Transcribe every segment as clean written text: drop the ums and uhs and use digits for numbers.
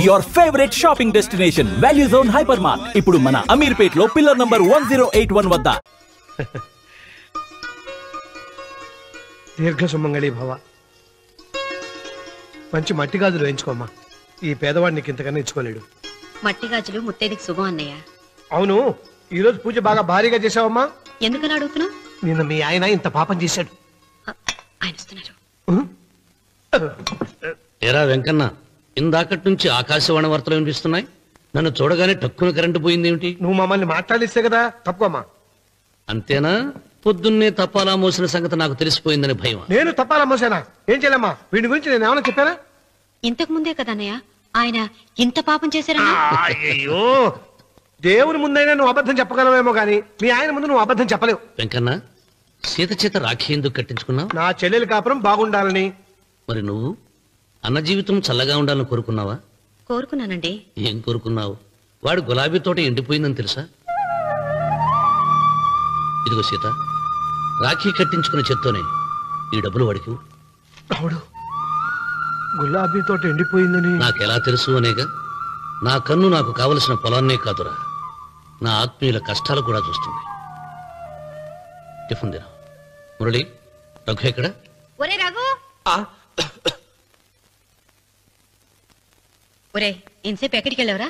your favorite shopping destination, Value Zone Hypermart. ఇప్పుడు మన అమీర్పేట్ లో పిల్లర్ నంబర్ 1081 వద్ద. దీర్ఘ సుమంగళి భవ. మంచి మట్టి గాజులు వేయించుకోమ్మా. ఈ పేదవాడిని ఇంతకన్నా ఇచ్చుకోలేడు. మట్టి గాజులు ముత్తేదికి శుభం అన్నయ్య. అవును, ఈ రోజు పూజ బాగా భారీగా చేసావమ్మా. ఎందుకని అడుగుతున్నావు? నిన్న మీ ఆయన ఇంత పాపం చేశాడు. ఆయన వస్తున్నారు. ఎరా వెంకన్న, ఇందాకటి నుంచి ఆకాశవాణి వార్తలు వినిపిస్తున్నాయి. నన్ను చూడగానే టక్కున కరెంటు పోయిందేమిటి? నువ్వు మమ్మల్ని మాట్లాడిస్తే కదా. తప్పుకోమ్మా. అంతేనా? పొద్దున్నే తప్పాలా మోసిన సంగతి నాకు తెలిసిపోయిందని భయం. నేను తప్పాలా మోసానా? ఏం చేయలేమ్మా. వీడి గురించి నేను ఏమైనా చెప్పానా? ఇంతకు ముందే కదా అన్నయ్య ఆయన ఇంత పాపం చేశారని. అయ్యో, దేవుని ముందైనా నువ్వు అబద్ధం చెప్పగలవేమో గానీ మీ ఆయన ముందు నువ్వు అబద్ధం చెప్పలేవు. వెంకన్న, సీత చేత రాఖీ ఎందుకు కట్టించుకున్నావు? నా చెల్లెలి కాపురం బాగుండాలని. మరి నువ్వు అన్న జీవితం చల్లగా ఉండాలని కోరుకున్నావా? కోరుకున్నానండి. ఏం కోరుకున్నావు? వాడు గులాబీ తోట ఎండిపోయిందని తెలుసా? ఇదిగో సీత, రాఖీ కట్టించుకున్న చేత్తోనే ఈ డబ్బులు వాడికి. రావుడు, గులాబీ తోట ఎండిపోయిందని నాకెలా తెలుసు అనేగా. నా కన్ను నాకు కావలసిన పొలాన్నే కాదురా, నా ఆత్మీయుల కష్టాలు కూడా చూస్తుంది. టిఫిన్ తిన. మురళి, రఘు ఎక్కడ? ఒరే రఘు, ఒరే ఇంతసేపు ఎక్కడికి వెళ్ళవరా?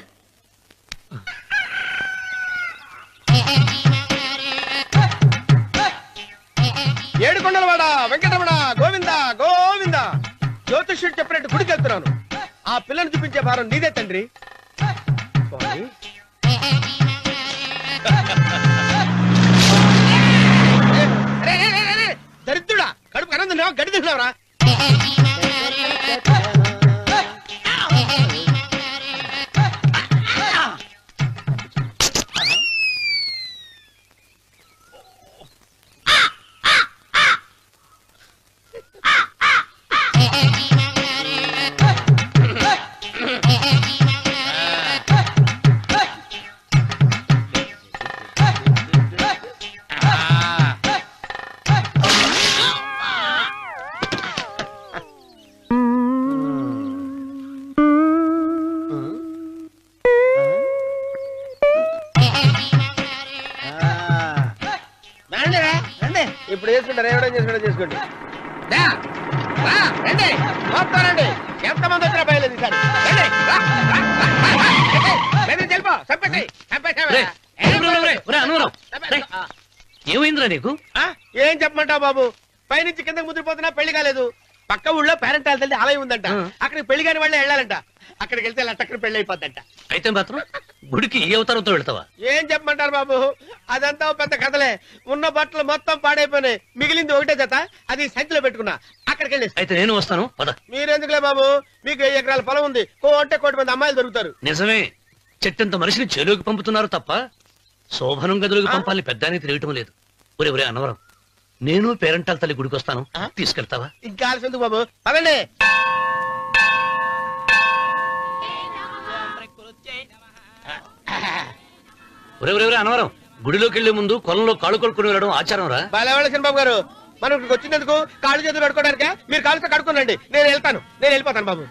ఏడుకొండలవాడ వెంకటరమణ గోవింద గోవింద. జ్యోతిష్యుడు చెప్పినట్టు గుడికి వెళ్తున్నాను. ఆ పిల్లను చూపించే భారం నీదే తండ్రి. దరిద్రుడా, కడుపు అన్నం తిన్నావా, గడి తిన్నావరా? ఇప్పుడు వేసుకుంటారు, ఏమైనా చేసుకుంటా చేసుకోండి. రండి, ఎంతమంది వచ్చినా బయలుదేరి ఏమైందిరా నీకు? ఏం చెప్పమంటావు బాబు? పైనుంచి కిందకి ముద్రపోతున్నా పెళ్లి కాలేదు. పక్క ఊళ్ళో పేరెంటాల తల్లి ఆలయం ఉందంట. అక్కడికి పెళ్లి కాని వాళ్ళే వెళ్ళాలంట. అక్కడికి వెళ్తే లట్టక్కడ పెళ్లి అయిపోద్దంట. అయితే మాత్రం గుడికి ఏ అవతారంతో వెళ్తావా? ఏం చెప్పమంటారు బాబు, అదంతా పెద్ద కథలే. ఉన్న బట్టలు మొత్తం పాడైపోయినాయి. మిగిలింది ఒకటే జత, అది సంచిలో పెట్టుకున్నా. అక్కడికి వెళ్ళి అయితే నేను వస్తాను, పద. మీరెందుకులే బాబు, మీకు 1 ఎకరాల పొలం ఉంది. అంటే 1 కోటి మంది అమ్మాయిలు దొరుకుతారు. నిజమే, చెట్టంత మనిషిని చెరువుకి పంపుతున్నారు తప్ప శోభనం గదులకు పంపాలని పెద్దానికి తెలియటం లేదు. ఒరే ఒరే అన్నవరం, నేను పేరెంటాల తల్లి గుడికి వస్తాను, తీసుకెళ్తావా? ఇంకా ఆలస్యం బాబు, పదండి. ఒరే ఒరే ఒరే అన్నవరం, గుడిలోకి వెళ్లే ముందు కొలంలో కాళ్ళు కొడుకుని వెళ్ళడం ఆచారం రా. బాలేవాళ్ళ బాబు గారు, మనం ఇక్కడికి వచ్చినందుకు కాళ్ళు చేతులు కడుక్కోవడానికే. మీరు కాళ్ళతో కడుక్కోనండి, నేను వెళ్తాను. నేను వెళ్ళిపోతాను బాబు.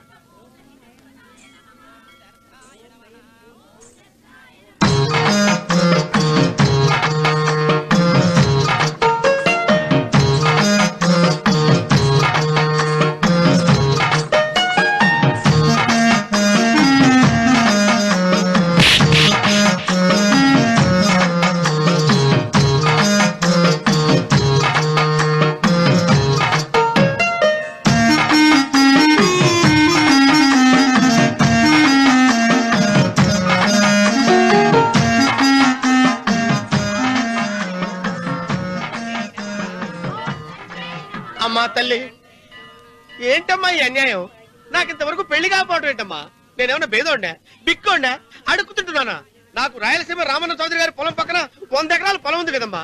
అమ్మా తల్లి, ఏంటమ్మా ఈ అన్యాయం? నాకు ఇంతవరకు పెళ్లి కాకపోవడం ఏంటమ్మా? నేనేమన్నా బేదోండా, బిక్కోండా, అడుగుతుంటున్నానా? నాకు రాయలసీమ రామన్న చౌదరి గారి పొలం పక్కన 100 ఎకరాల పొలం ఉంది కదమ్మా.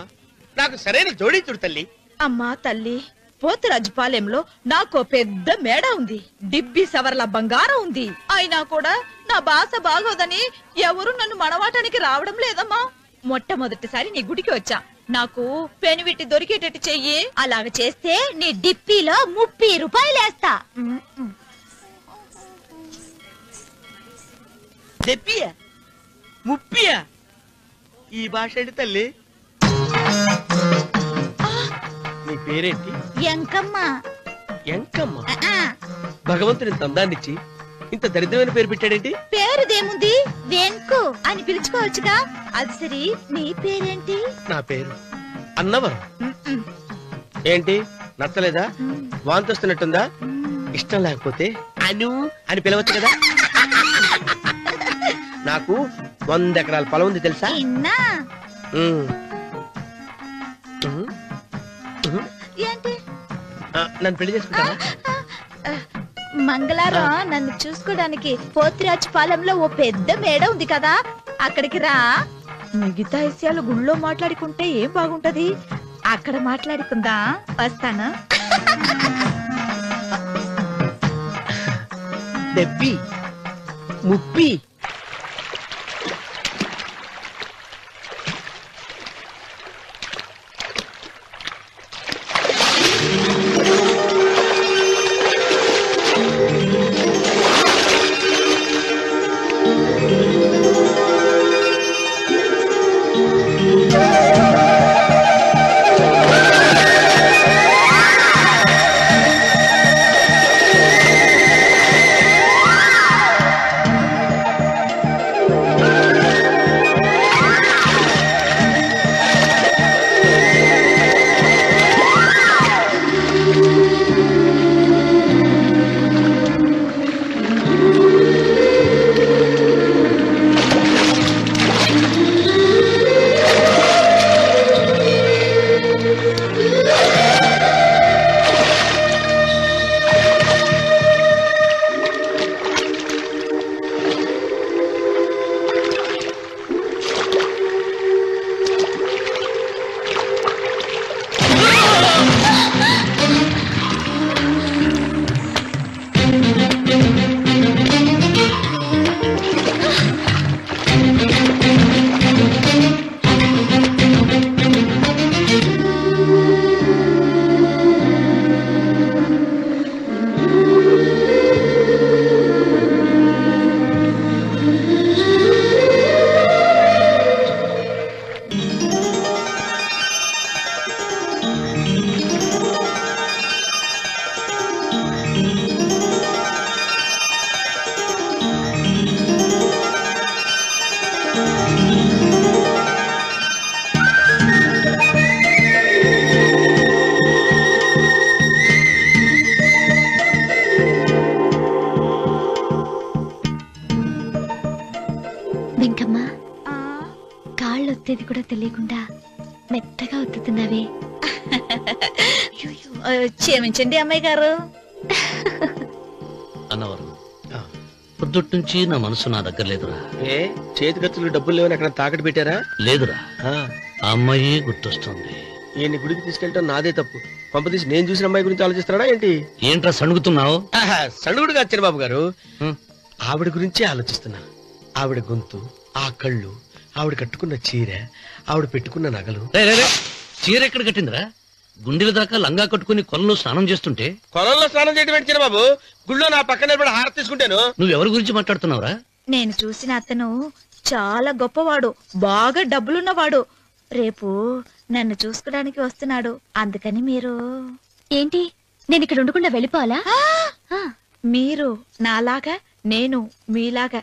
నాకు సరైన జోడీ చూడు తల్లి. అమ్మా తల్లి, పోతురాజుపాలెంలో నాకు పెద్ద మేడ ఉంది. డిబ్బి సవర్ల బంగారం ఉంది. అయినా కూడా నా భాష బాగోదని ఎవరు నన్ను మనవాటానికి రావడం లేదమ్మా. మొట్టమొదటిసారి నీ గుడికి వచ్చా. నాకు పెనువిట్టి దొరికేటట్టు చెయ్యి. అలాగ చేస్తే నీ డిప్పీలో 30 రూపాయలు వేస్తా. దెప్పియా ముప్పియా ఈ భాష ఏంటి తల్లి? నీ పేరేంటి? ఎంకమ్మ. ఎంకమ్మ. భగవంతుని ఇంత అందాన్నిచ్చి ఇంత దరిద్రమైన పేరు పెట్టాడేంటి? పేరుదేముంది, వెంకు అని పిలుచుకోవచ్చుగా. అది సరి, నీ పేరేంటి? నా పేరు అన్నవరం. ఏంటి నచ్చలేదా? వాంతి వస్తున్నట్టుందా? ఇష్టం లేకపోతే అను అని పిలవచ్చు కదా. నాకు 100 ఎకరాల పొలం ఉంది తెలుసా? ఏంటి? నన్ను పెళ్లి చేసుకుంటావా? మంగళారం నన్ను చూసుకోవడానికి పోతిరాజు పాలెంలో ఓ పెద్ద మేడ ఉంది కదా, అక్కడికి రా. మిగతా విషయాలు గుళ్ళో మాట్లాడుకుంటే ఏం బాగుంటది, అక్కడ మాట్లాడుకుందా. వస్తాను. దెబ్బి ముప్పి. వెంకమ్మ, కాళ్ళు ఒత్తేది కూడా తెలియకుండా మెత్తగా ఒత్తుతున్నావే. క్షమించండి అమ్మాయి గారు. అన్నవరం, పొద్దుటి నుంచి నా మనసు నా దగ్గర లేదురా. ఏ చేతి ఖర్చులు డబ్బులు లేవని అక్కడ తాకట్టు పెట్టారా? లేదురా, ఆ అమ్మాయి గుర్తొస్తుంది. ఈయన్ని గుడికి తీసుకెళ్ళటం నాదే తప్పు. పంపదీసి నేను చూసిన అమ్మాయి గురించి ఆలోచిస్తున్నాడా ఏంటి? ఏంట్రా సణుగుతున్నావు? సణుగుడుగా చిన్నబాబు గారు, ఆవిడ గురించే ఆలోచిస్తున్నా. ఆవిడ గొంతు, ఆ కళ్ళు, ఆవిడ కట్టుకున్న చీర, ఆవిడ పెట్టుకున్న నగలు. చీర ఎక్కడ కట్టిందిరా? గుండెల దాకా లంగా కట్టుకుని కొలంలో స్నానం చేస్తుంటే. కొలంలో స్నానం చేయడం ఏంటి చిన్నబాబు? గుళ్ళో నా పక్కన నిలబడి హారతి తీసుకుంటాను. నువ్వెవరి గురించి మాట్లాడుతున్నావురా? నేను చూసిన అతను చాలా గొప్పవాడు, బాగా డబ్బులున్నవాడు. రేపు నన్ను చూసుకోడానికి వస్తున్నాడు. అందుకని మీరు. ఏంటి, నేను ఇక్కడ ఉండకుండా వెళ్ళిపోవాలా? మీరు నాలాగా, నేను మీలాగా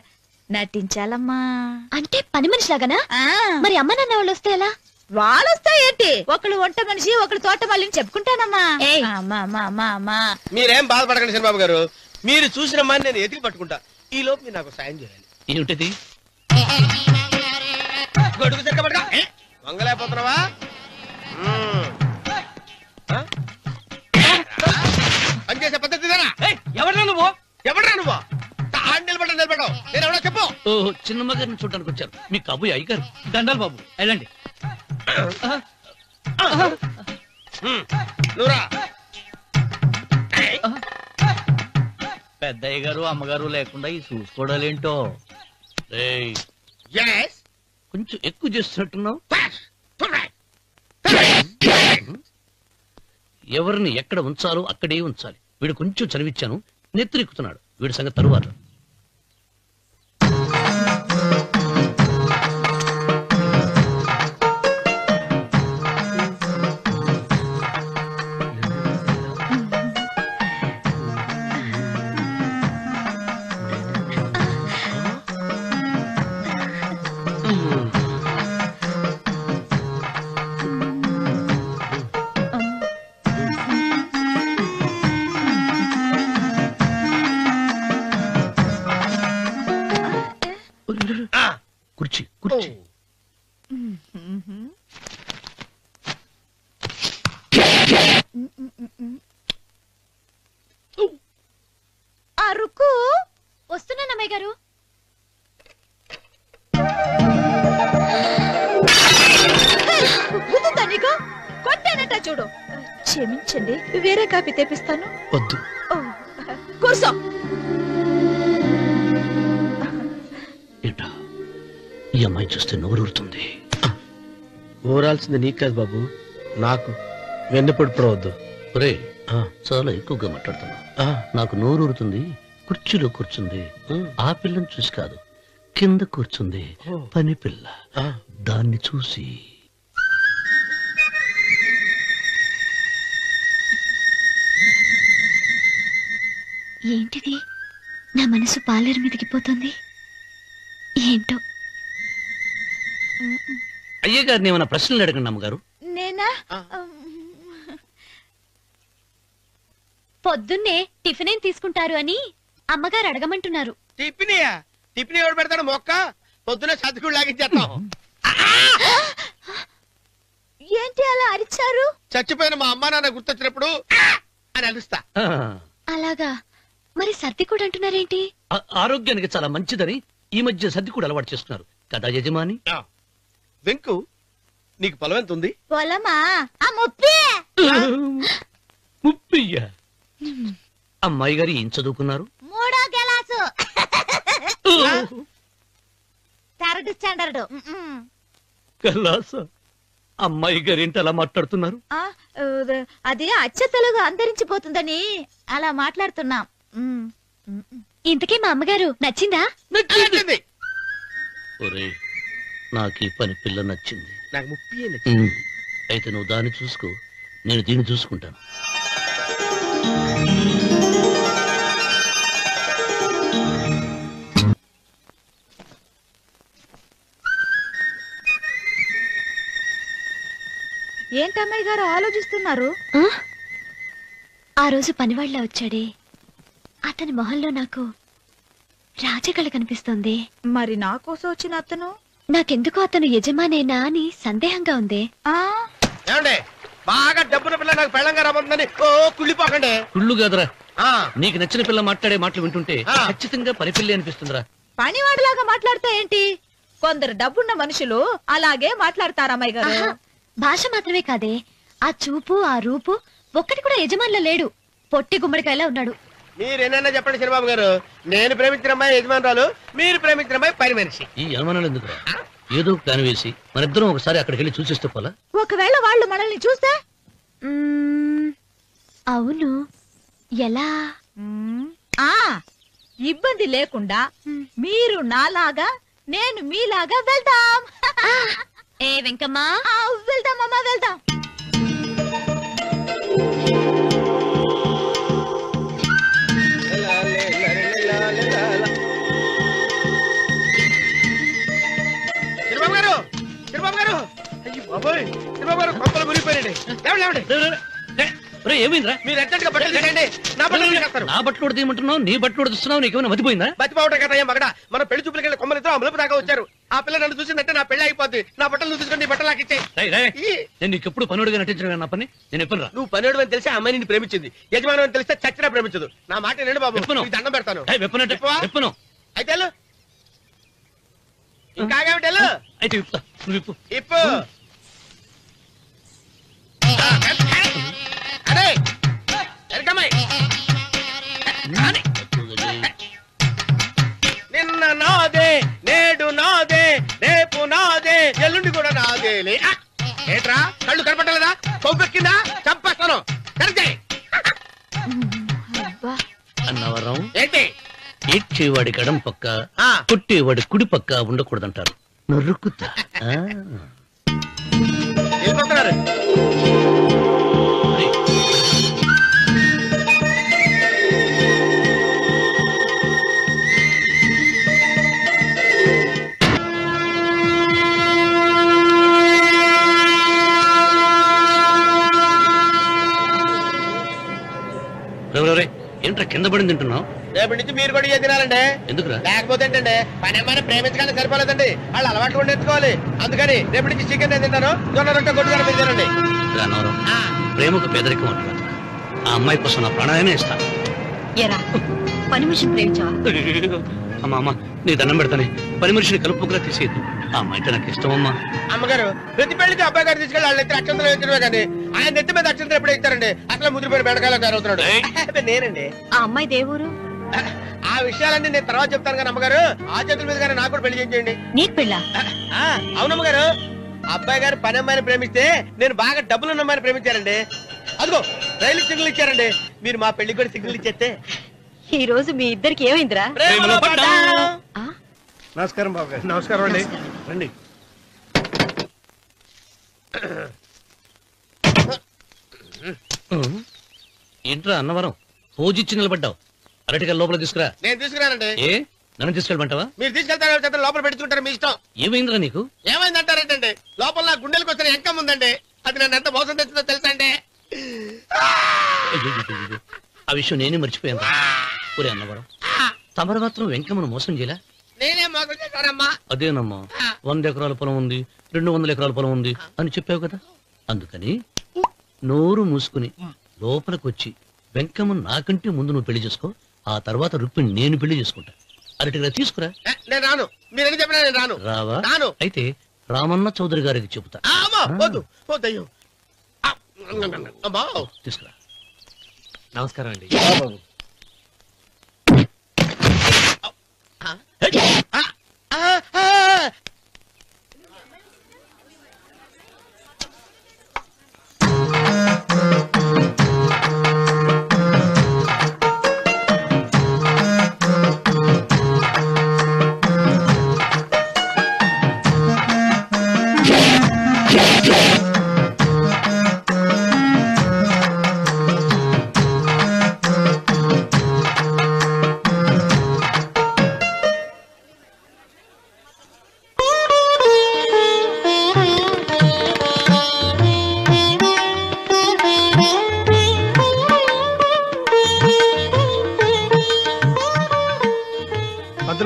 నటించాలమ్మా. అంటే పని మనిషిలాగానా? మరి అమ్మ నాన్న వాళ్ళు వస్తే ఎలా? వాళ్ళొస్తా ఏంటి, ఒకళ్ళు వంట మనిషి, ఒకళ్ళు తోట మళ్ళీ చెప్పుకుంటానమ్మా. మీరేం బాధపడకండి చిన్నబాబు గారు. మీరు చూసిన అమ్మాయిని నేను ఎతికి పట్టుకుంటా. ఈ లోపు మీరు నాకు సాయం చేయాలి. ఏమిటది? గొడుగు తిరగబడగా వంగలేకపోతున్నావా? పనిచేసే పద్ధతి ఎవరా నువ్వు? నిలబడ్డావు నేను ఎవరో చెప్పు. చిన్నమ్మ గారిని చూడడానికి వచ్చారు. మీ కబుయ్య అయ్యగారు. దండాలు బాబు, వెళ్ళండి. నువ్వురా. పెద్దయ్య గారు అమ్మగారు లేకుండా ఈ చూసుకోవడాలేంటో. కొంచెం ఎక్కువ చేస్తున్నట్టున్నావు. ఎవరిని ఎక్కడ ఉంచాలో అక్కడే ఉంచాలి. వీడు కొంచెం చదివిచ్చాను, నెత్తిరెక్కుతున్నాడు. వీడి సంగతి తరువాత. పెళ్ళైనట్ట చూడు. క్షమించండి, వేరే కాఫీ తెప్పిస్తాను. వద్దు. ఓ, కూర్చో. ఏంటా ఈ అమ్మాయి చూస్తే నోరూరుతుంది. ఊరాల్సింది నీకు కాదు బాబు, నాకు. వెన్నెపొడి పడవద్దు. ఒరే చాలా ఎక్కువగా మాట్లాడుతున్నా. నాకు నోరూరుతుంది. కుర్చీలో కూర్చుంది. ఆ పిల్లని చూసి కాదు, కింద కూర్చుంది పని పిల్ల. దాన్ని చూసి ఏంటిది? నా మనసు పాలేరు మీదకి పోతుంది. ఏంటో. అయ్య గారిని ఏమైనా ప్రశ్నలు అడగండి అమ్మగారు. నేనా? పొద్దున్నే టిఫిన్ ఏం తీసుకుంటారు అని అమ్మగారు అడగమంటున్నారు. టిఫినియా? టిఫిన్ ఎవడు పెడతాడు మొక్క? పొద్దునే సతుకుడు లాగించేస్తాం. ఏంటి అలా అరిచారు? చచ్చిపోయిన మా అమ్మా నాన్న గుర్తొచ్చినప్పుడు అని అలుస్తా. అలాగా? మరి సర్ది కూడా అంటున్నారేంటి? ఆరోగ్యానికి చాలా మంచిదని ఈ మధ్య సర్ది కూడా అలవాటు చేస్తున్నారు కదా యజమాని. వెంకు, నీకు పొలం ఎంత ఉంది? పొలమా? ఆ ముప్పి. ముప్పయ్యా? అమ్మాయి గారు ఏం చదువుకున్నారు? 3వ క్లాసు, 3rd స్టాండర్డ్. కలాస. అమ్మాయి గారు ఏంటి అలా మాట్లాడుతున్నారు? అది అచ్చ తెలుగు అంతరించిపోతుందని అలా మాట్లాడుతున్నాం. ఇంతకీ మా అమ్మగారు నచ్చిందా? నచ్చింది. ఒరే, నాకు ఈ పని పిల్ల నచ్చింది. నాకు ముప్పి. అయితే నువ్వు దాన్ని చూసుకో, నేను దీన్ని చూసుకుంటాను. ఏంటమ్మాయి గారు ఆలోచిస్తున్నారు? ఆ రోజు పనివాళ్ళ వచ్చాడే, అతని మొహంలో నాకు రాజకళ కనిపిస్తోంది. మరి నా కోసం వచ్చిన అతను? నాకెందుకో అతను యజమానేనా అని సందేహంగా ఉంది. ఏమండి, బాగా డబ్బున పిల్ల నాకు పెళ్ళంగా రాబోతుందని ఓ కుళ్ళిపోకండి. కుళ్ళు కాదురా, నీకు నచ్చిన పిల్ల మాట్లాడే మాటలు వింటుంటే ఖచ్చితంగా పని పిల్లి అనిపిస్తుందిరా. పనివాడిలాగా మాట్లాడతా ఏంటి? కొందరు డబ్బున్న మనుషులు అలాగే మాట్లాడతారు అమ్మాయి గారు. భాష మాత్రమే కాదే, ఆ చూపు ఆ రూపు ఒక్కటి కూడా యజమానిలో లేడు. పొట్టి గుమ్మడికాయలా ఉన్నాడు. మీరేనన్నా చెప్పండి శనిబాబు గారు, నేను ప్రేమించిన అమ్మాయి యజమానురాలు, మీరు ప్రేమించిన అమ్మాయి పని మనిషి. ఈ అనుమానాలు ఎందుకురా? ఏదో ప్లాన్ వేసి మనిద్దరం ఒకసారి అక్కడికి వెళ్ళి చూసేస్తే పోలా? ఒకవేళ వాళ్ళు మనల్ని చూస్తే? అవును, ఎలా? ఇబ్బంది లేకుండా మీరు నాలాగా నేను మీలాగా వెళ్దాం. ఏ వెంకమ్మా, వెళ్దామమ్మా, వెళ్దాం. శనిబాబు గారు, శనిబాబు గారు, అయ్యో బాబోయ్, శనిబాబు గారు పంపలు మునిగిపోయారండి. ఏమైందిరా? మీరు ఎట్టగా బట్టలు తీయండి, నా బట్టలు తీసేస్తారు. నా బట్టలు కూడా తీయమంటున్నావు, నీ బట్టలు కూడా తీస్తున్నావు, నీకేమైనా మతిపోయిందా? బతిపోవటం కదా ఏం మగడ, మన పెళ్లి చూపులకి వెళ్ళి కొమ్మలిద్దరూ అమలుపు దాకా వచ్చారు. ఆ పిల్ల నన్ను చూసిందంటే నా పెళ్లి అయిపోద్ది. నా బట్టలు తీసుకొని బట్టలు నాకు ఇచ్చాయి. నేను నీకు ఎప్పుడు పనుడిగా నటించిన నా పని నేను ఎప్పుడు రా. నువ్వు పనివాడు అని తెలిసి ఆ అమ్మాయి నిన్ను ప్రేమించింది, యజమాని అని తెలిస్తే చచ్చినా ప్రేమించదు. నా మాట నేను బాబు, నీకు దండం పెడతాను. చెప్పను. అయితే ఇంకాగేమిటి? అయితే ఇప్పు, నువ్వు ఇప్పు. ఇప్పు. అరే నిన్న నాదే, నేడు నాదే, రేపు నాదే, ఎల్లుండి కూడా నాదే. ఏట్రా కళ్ళు కనపట్టలేదా? కొవ్వెక్కిందా? చంపేస్తాను. అన్నవరం ఏంటి? ఏడ్చేవాడి గడం పక్క, కొట్టేవాడి కుడి పక్క ఉండకూడదంటారు. నరుకుతా. వెళ్ళిపోతున్నారు. ఏంట్రా కింద పడింది తింటున్నావు? రేపటి నుంచి మీరు కూడా తినాలండి. ఎందుకురా? లేకపోతే ఏంటండి, పని ఏమైనా ప్రేమించగానే సరిపోలేదండి, వాళ్ళు అలవాటు కూడా నేర్చుకోవాలి. అందుకని రేపటి నుంచి చికెన్ తింటాను, జొన్న రొట్టె కొట్టుకొని మీరు తినండి. అన్నవరం, ప్రేమకు పేదరికం అంటున్నారు. ఆ అమ్మాయి కోసం నా ప్రాణాయనే ఇస్తాను. పని మనిషిని ప్రేమించావా? అమ్మా అమ్మ, నీ దండం పెడతానే, పని మనిషిని కలుపుకులా తీసేయద్దు. అమ్మాయి నాకు ఇష్టం అమ్మా. అమ్మగారు ప్రతి పెళ్లికి అబ్బాయి గారు తీసుకెళ్ళి వాళ్ళ ఎత్తి అక్షంతలు వేయించడమే కానీ ఆయన నెత్తి మీద అక్షంతలు ఎప్పుడు ఇస్తారండి? అసలు ముదిరిపోయిన బెడకాయలు తయారవుతున్నాడు. నేనండి. ఆ అమ్మాయి దేవురు ఆ విషయాలన్నీ నేను తర్వాత చెప్తాను కానీ అమ్మగారు ఆ చేతుల మీద కానీ నాకు కూడా పెళ్లి చేయండి. నీకు పెళ్ళా? అవునమ్మగారు, అబ్బాయి గారు పని అమ్మాయిని ప్రేమిస్తే నేను బాగా డబ్బులున్న అమ్మాయిని ప్రేమించారండి. అదిగో రైలు సిగ్నల్ ఇచ్చారండి. మీరు మా పెళ్లికి కూడా సిగ్నల్ ఇచ్చేస్తే. ఈ రోజు మీ ఇద్దరికి ఏమైందిరా? నమస్కారం బాబు గారు. నమస్కారం అండి. రండి. ఏంట్రా అన్నవరం పూజిచ్చి నిలబడ్డావు? అరటిగా లోపల తీసుకురా. నేను తీసుకున్నానండి. ఏ నన్ను తీసుకెళ్ళమంటావా? మీరు తీసుకెళ్తారు లోపల పెట్టుకుంటారు, మీ ఇష్టం. ఏమైందిరా నీకు? ఏమైందంటారేంటండి? లోపల నా గుండెలకు వచ్చిన ఎంకం ఉందండి. అది నన్ను ఎంత మోసం తెచ్చిందో తెలుసా అండి? అయ్యో, ఆ విషయం నేనే మర్చిపోయాను. ఒరే అన్నవరం, తమరు మాత్రం వెంకమ్మను మోసం చేయలే? నేనే మోసం చేశానమ్మా. అదేనమ్మా, 100 ఎకరాల పొలం ఉంది, 200 ఎకరాల పొలం ఉంది అని చెప్పావు కదా. అందుకని నోరు మూసుకుని లోపలికి వచ్చి వెంకమ్మను నాకంటే ముందు నువ్వు పెళ్లి చేసుకో. ఆ తర్వాత రుక్మిణి నేను పెళ్లి చేసుకుంటా. అరటిగా తీసుకురా. నేను రాను. మీరేం చెప్పినా నేను రాను. రావా? రాను. అయితే రామన్న చౌదరి గారికి చెబుతా. వద్దు వద్దయ్యో. తీసుకురా. నమస్కారం అండి.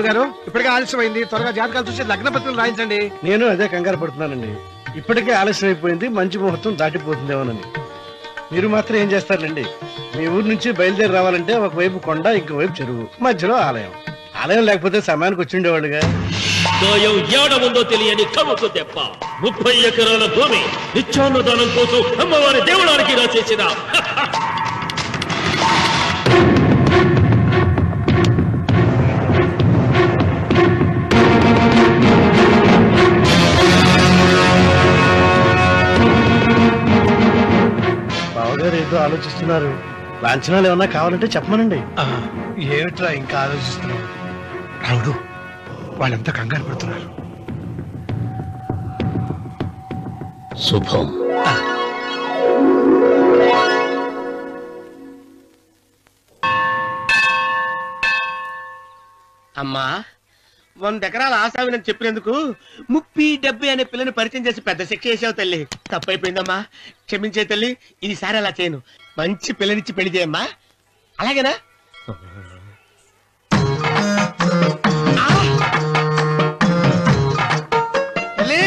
గారు ఇప్పటికే ఆలస్యమైంది, త్వరగా జాతకాలు చూసి లగ్న పత్రికలు రాయించండి. నేను అదే కంగారు పడుతున్నానండి. ఇప్పటికే ఆలస్యం అయిపోయింది, మంచి ముహూర్తం దాటిపోతుందేమోనని. మీరు మాత్రం ఏం చేస్తారండి? మీ ఊరు నుంచి బయలుదేరి రావాలంటే ఒకవైపు కొండ, ఇంకోవైపు చెరువు, మధ్యలో ఆలయం. ఆలయం లేకపోతే సమయానికి వచ్చిండేవాళ్ళుగా. ఏడముందో తెలియని కవుకు తెప్ప 30 ఎకరాల భూమి నిత్యాన్నదానం కోసం అమ్మవారి దేవుడానికి రాసేసిన బావగారు ఏదో ఆలోచిస్తున్నారు. లాంఛనాలు ఏమన్నా కావాలంటే చెప్పమనండి. ఏమిట్రా ఇంకా ఆలోచిస్తున్నావు? రావుడు, వాళ్ళంతా కంగారు పడుతున్నారు. శుభం. అమ్మా, 100 ఎకరాల ఆశావినని చెప్పినందుకు 30-70 అనే పిల్లని పరిచయం చేసి పెద్ద శిక్ష చేసావు తల్లి. తప్పైపోయిందమ్మా, క్షమించే తల్లి. ఈసారి అలా చేయను. మంచి పిల్లనిచ్చి పెళ్లి చేయమ్మా. అలాగేనా? తల్లి,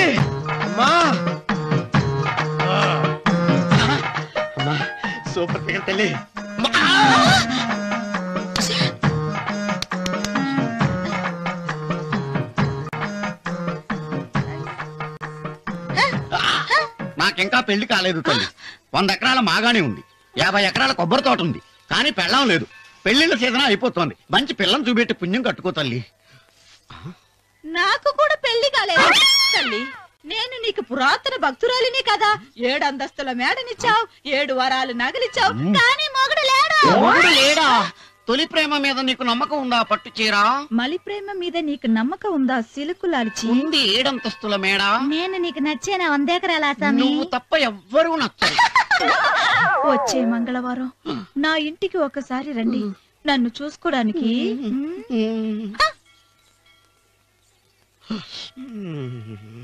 అమ్మా, అమ్మా, సూపర్ ఫిగర్ తల్లి. నాకింకా పెళ్లి కాలేదు తల్లి. 100 ఎకరాల మాగానే ఉంది, 50 ఎకరాల కొబ్బరి తోట ఉంది, కానీ పెళ్ళం లేదు. పెళ్లిళ్ళ సీజన్ అయిపోతుంది. మంచి పిల్లని చూపెట్టి పుణ్యం కట్టుకో తల్లి. నాకు కూడా పెళ్లి కాలేదు తల్లి. నేను నీకు పురాతన భక్తురాలిని కదా. 7 అంతస్తుల మేడనిచ్చావు, 7 వరాలు నగలిచ్చావు, కానీ మొగుడు లేడా? తొలి ప్రేమ మీద నీకు నమ్మకం ఉందా? పట్టు చీరా. మలి ప్రేమ మీద నీకు నమ్మకం ఉందా? సిలుకులాల్చి ఉంది 7 అంతస్తుల మేడ. నేను నీకు నచ్చేనా 100 ఎకరాల ఆసామి? నువ్వు తప్ప ఎవ్వరూ నచ్చరు. వచ్చే మంగళవారం నా ఇంటికి ఒకసారి రండి, నన్ను చూసుకోడానికి.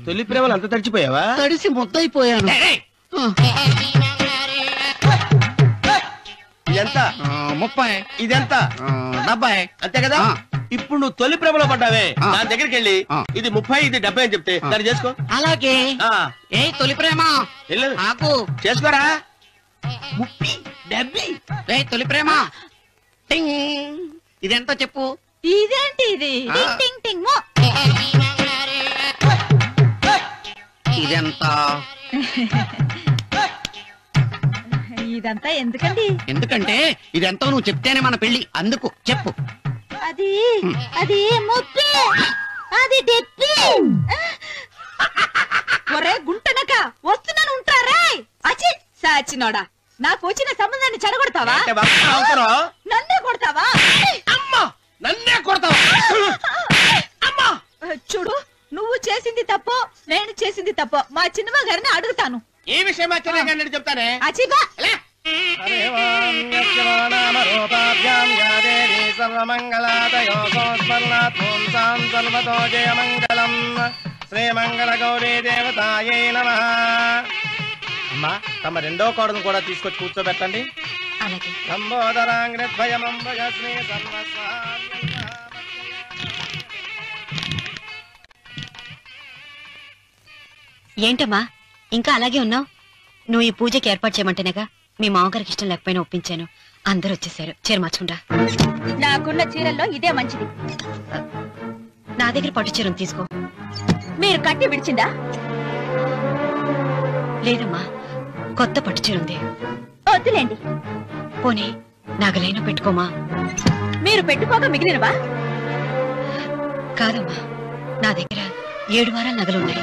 తొలి ప్రేమలు అంత తడిచిపోయావా? తడిసి ముద్దయిపోయాను. ఎంత? 30. ఇదెంత? 70. అంతే కదా. ఇప్పుడు నువ్వు తొలి ప్రేమలో పడ్డావే, దాని దగ్గరికి వెళ్ళి ఇది 30 ఇది 70 అని చెప్తే దాన్ని చేసుకో. అలాగే. ఏ తొలి ప్రేమ నాకు చేసుకోరా. 30 70. ఏ తొలి ప్రేమ ఇదెంత చెప్పు. ఇదేంటి ఇది? టింగ్ టింగ్ టింగ్ మో. ఇదెంత? ఇదంతా ఎందుకండి? ఎందుకంటే ఇదెంతో నువ్వు చెప్తేనే మన పెళ్లి. అందుకు చెప్పు. అది అది ముప్పి, అది డెప్పి. ఒరే గుంటనక వస్తున్నాను ఉంటారా? అచి సాచినోడా, నాకు వచ్చిన సంబంధాన్ని చెడగొడతావా? నన్నే కొడతావా? అమ్మా నన్నే కొడతావా? అమ్మా చూడు, నువ్వు చేసింది తప్పు, నేను చేసింది తప్పు. మా చిన్నమ్మ గారిని అడుగుతాను. ఈ విషయం అచ్చనే చెప్తానే. అచిబా శ్రీమంగళ గౌరీ దేవతాయై నమః. అమ్మా తమ రెండో కోడను కూడా తీసుకొచ్చి కూర్చోబెట్టండి. అలాగే. లంబోదరాంగ్రద్వయమంబయ శ్రీ సర్వస్వ. ఏంటమ్మా ఇంకా అలాగే ఉన్నావు? నువ్వు ఈ పూజకి ఏర్పాటు చేయమంటేనేగా మీ మామగారికి ఇష్టం లేకపోయినా ఒప్పించాను. అందరూ వచ్చేసారు. చీర మార్చుకుంటా. నాకున్న చీరల్లో ఇదే మంచిది. నా దగ్గర పట్టు చీరను తీసుకో. మీరు కట్టి విడిచిందా? లేదమ్మా, కొత్త పట్టు చీర ఉంది. వద్దులేండి. పోనీ నగలైనా పెట్టుకోమా. మీరు పెట్టుకోక మిగిలినవా? కాదమ్మా, నా దగ్గర 7 వారాల నగలున్నాయి.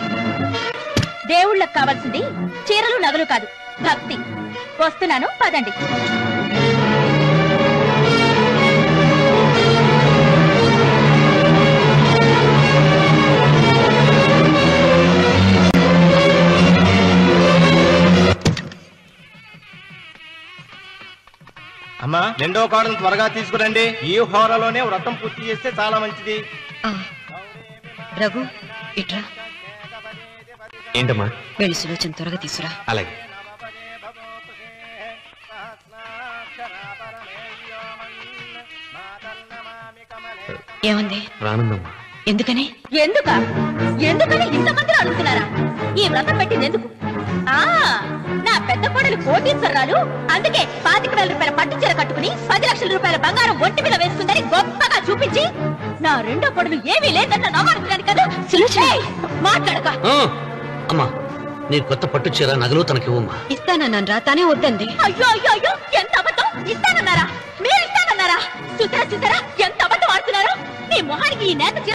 దేవుళ్ళకు కావాల్సింది చీరలు నగలు కాదు, భక్తి. వస్తున్నాను, పదండి. అమ్మా రెండో కోడను త్వరగా తీసుకురండి. ఈ హోరలోనే వ్రతం పూర్తి చేస్తే చాలా మంచిది. రఘు ఇట్రా. ఏంటమ్మా? వెళ్ళి సులోచన త్వరగా తీసురా. అలాగే. ఏమంది? రానుందమ్మా. ఎందుకని? ఎందుకని ఇంతమంది అడుగుతున్నారా? ఈ వ్రతం పెట్టింది ఎందుకు? నా పెద్ద కోడలు కోటీశ్వరరాలు, అందుకే 25,000 రూపాయల పట్టు చీర కట్టుకుని 10 లక్షల రూపాయల బంగారం ఒంటి మీద వేస్తుందని గొప్పగా చూపించి, నా రెండో కోడలు ఏమీ లేదన్న నమ్మకాన్ని కదా మాట్లాడక. అమ్మా, నీ కొత్త పట్టు చీర నగలు తనకివ్వమ్మా. ఇస్తానన్నారా? తానే వద్దండి. అయ్యో అయ్యో అయ్యో, ఎంత అబద్ధం! ఇస్తానన్నారా? మీరు ఇస్తానన్నారా? చూసారా ఎంత అబద్ధం ఆడుతున్నారో? నీ మొహానికి ఈ నేత